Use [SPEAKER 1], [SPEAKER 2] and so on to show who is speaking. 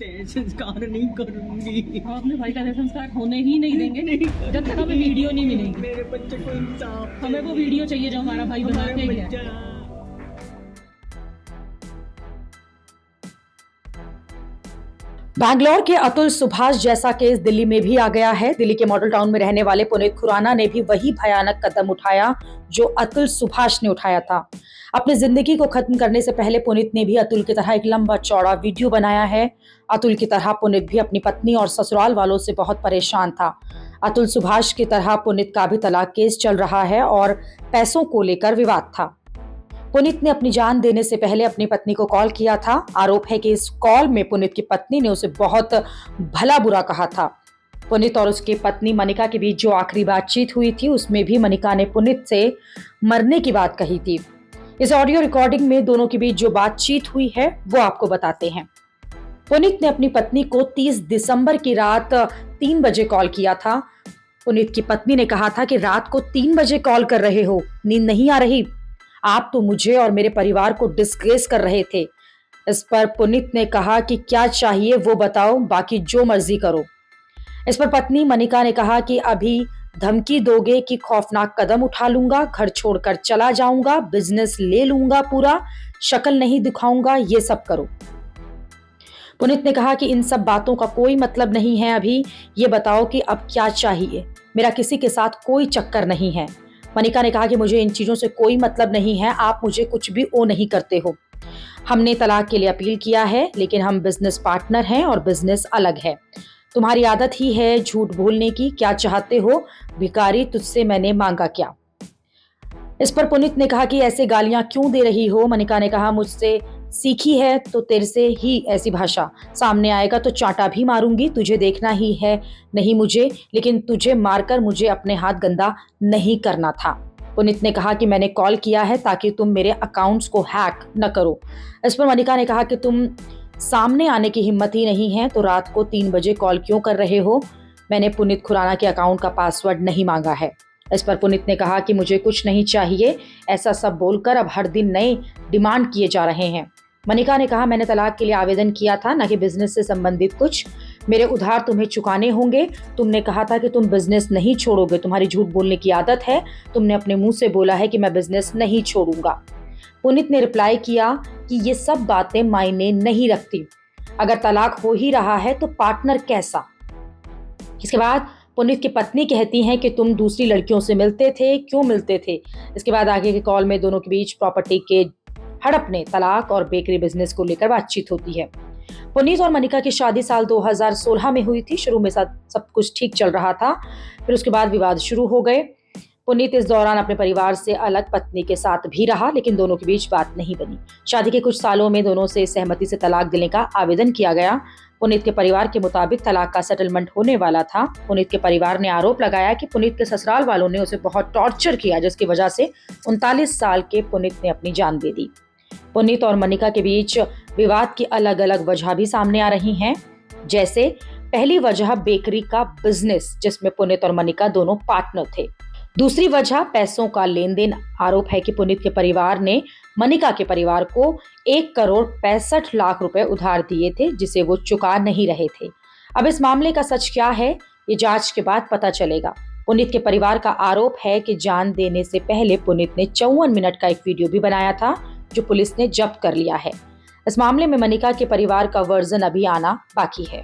[SPEAKER 1] देह संस्कार नहीं करूंगी।
[SPEAKER 2] हम अपने भाई का देह संस्कार होने ही नहीं देंगे जब तक हमें वीडियो नहीं मिलेगी।
[SPEAKER 1] मेरे बच्चे को इंसाफ,
[SPEAKER 2] हमें वो वीडियो चाहिए जो हमारा भाई बना के गया है।
[SPEAKER 3] बैंगलोर के अतुल सुभाष जैसा केस दिल्ली में भी आ गया है। दिल्ली के मॉडल टाउन में रहने वाले पुनीत खुराना ने भी वही भयानक कदम उठाया जो अतुल सुभाष ने उठाया था। अपनी जिंदगी को खत्म करने से पहले पुनीत ने भी अतुल की तरह एक लंबा चौड़ा वीडियो बनाया है। अतुल की तरह पुनीत भी अपनी पत्नी और ससुराल वालों से बहुत परेशान था। अतुल सुभाष की तरह पुनीत का भी तलाक केस चल रहा है और पैसों को लेकर विवाद था। पुनीत ने अपनी जान देने से पहले अपनी पत्नी को कॉल किया था। आरोप है कि इस कॉल में पुनीत की पत्नी ने उसे बहुत भला बुरा कहा था। पुनीत और उसकी पत्नी मनिका के बीच जो आखिरी बातचीत हुई थी उसमें भी मनिका ने पुनीत से मरने की बात कही थी। इस ऑडियो रिकॉर्डिंग में दोनों के बीच जो बातचीत हुई है वो आपको बताते हैं। पुनीत ने अपनी पत्नी को 30 दिसंबर की रात 3 बजे कॉल किया था। पुनीत की पत्नी ने कहा था कि रात को 3 बजे कॉल कर रहे हो, नींद नहीं आ रही? आप तो मुझे और मेरे परिवार को डिस्ग्रेस कर रहे थे। इस पर पुनीत ने कहा कि क्या चाहिए वो बताओ, बाकी जो मर्जी करो। इस पर पत्नी मनिका ने कहा कि अभी धमकी दोगे कि खौफनाक कदम उठा लूंगा, घर छोड़कर चला जाऊंगा, बिजनेस ले लूंगा पूरा, शक्ल नहीं दिखाऊंगा, ये सब करो। पुनीत ने कहा कि इन सब बातों का कोई मतलब नहीं है, अभी ये बताओ कि अब क्या चाहिए। मेरा किसी के साथ कोई चक्कर नहीं है। मनिका ने कहा कि मुझे इन चीजों से कोई मतलब नहीं है, आप मुझे कुछ भी ओ नहीं करते हो। हमने तलाक के लिए अपील किया है, लेकिन हम बिजनेस पार्टनर हैं और बिजनेस अलग है। तुम्हारी आदत ही है झूठ बोलने की, क्या चाहते हो भिखारी, तुझसे मैंने मांगा क्या? इस पर पुनीत ने कहा कि ऐसे गालियां क्यों दे रही हो? मनिका ने कहा मुझसे सीखी है तो तेरे से ही ऐसी भाषा, सामने आएगा तो चांटा भी मारूंगी, तुझे देखना ही है नहीं मुझे, लेकिन तुझे मारकर मुझे अपने हाथ गंदा नहीं करना था। पुनीत ने कहा कि मैंने कॉल किया है ताकि तुम मेरे अकाउंट्स को हैक न करो। इस पर मनिका ने कहा कि तुम सामने आने की हिम्मत ही नहीं है तो रात को 3 बजे कॉल क्यों कर रहे हो? मैंने पुनीत खुराना के अकाउंट का पासवर्ड नहीं मांगा है। इस पर पुनीत ने कहा कि मुझे कुछ नहीं चाहिए, ऐसा सब बोलकर अब हर दिन नए डिमांड किए जा रहे हैं। मनिका ने कहा मैंने तलाक के लिए आवेदन किया था, न कि बिजनेस से संबंधित कुछ। मेरे उधार तुम्हें चुकाने होंगे। तुमने कहा था कि तुम बिजनेस नहीं छोड़ोगे, तुम्हारी झूठ बोलने की आदत है। तुमने अपने मुंह से बोला है कि मैं बिजनेस नहीं छोड़ूंगा। पुनीत ने रिप्लाई किया कि ये सब बातें मायने नहीं रखती। अगर तलाक हो ही रहा है तो पार्टनर कैसा? इसके बाद पुनीत की पत्नी कहती हैं कि तुम दूसरी लड़कियों से मिलते थे, क्यों मिलते थे? इसके बाद आगे के कॉल में दोनों के बीच प्रॉपर्टी के हड़पने, तलाक और बेकरी बिजनेस को लेकर बातचीत होती है। पुनीत और मनिका की शादी साल 2016 में हुई थी। शुरू में सब कुछ ठीक चल रहा था, फिर उसके बाद विवाद शुरू हो गए। पुनीत इस दौरान अपने परिवार से अलग पत्नी के साथ भी रहा, लेकिन दोनों के बीच बात नहीं बनी। शादी के कुछ सालों में दोनों से सहमति से तलाक देने का आवेदन किया गया। पुनीत के परिवार के मुताबिक तलाक का सेटलमेंट होने वाला था। पुनीत के परिवार ने आरोप लगाया कि पुनीत के ससुराल वालों ने उसे बहुत टॉर्चर किया, जिसकी वजह से 39 साल के पुनीत ने अपनी जान दे दी। पुनीत और मनिका के बीच विवाद की अलग अलग वजह भी सामने आ रही हैं। जैसे पहली वजह बेकरी का बिजनेस, जिसमें पुनीत और मनिका दोनों पार्टनर थे। दूसरी वजह पैसों का लेन देन। आरोप है कि पुनीत के परिवार ने मनिका के परिवार को 1,65,00,000 रुपए उधार दिए थे, जिसे वो चुका नहीं रहे थे। अब इस मामले का सच क्या है, ये जांच के बाद पता चलेगा। पुनीत के परिवार का आरोप है कि जान देने से पहले पुनीत ने 54 मिनट का एक वीडियो भी बनाया था, जो पुलिस ने जब्त कर लिया है। इस मामले में मनिका के परिवार का वर्जन अभी आना बाकी है।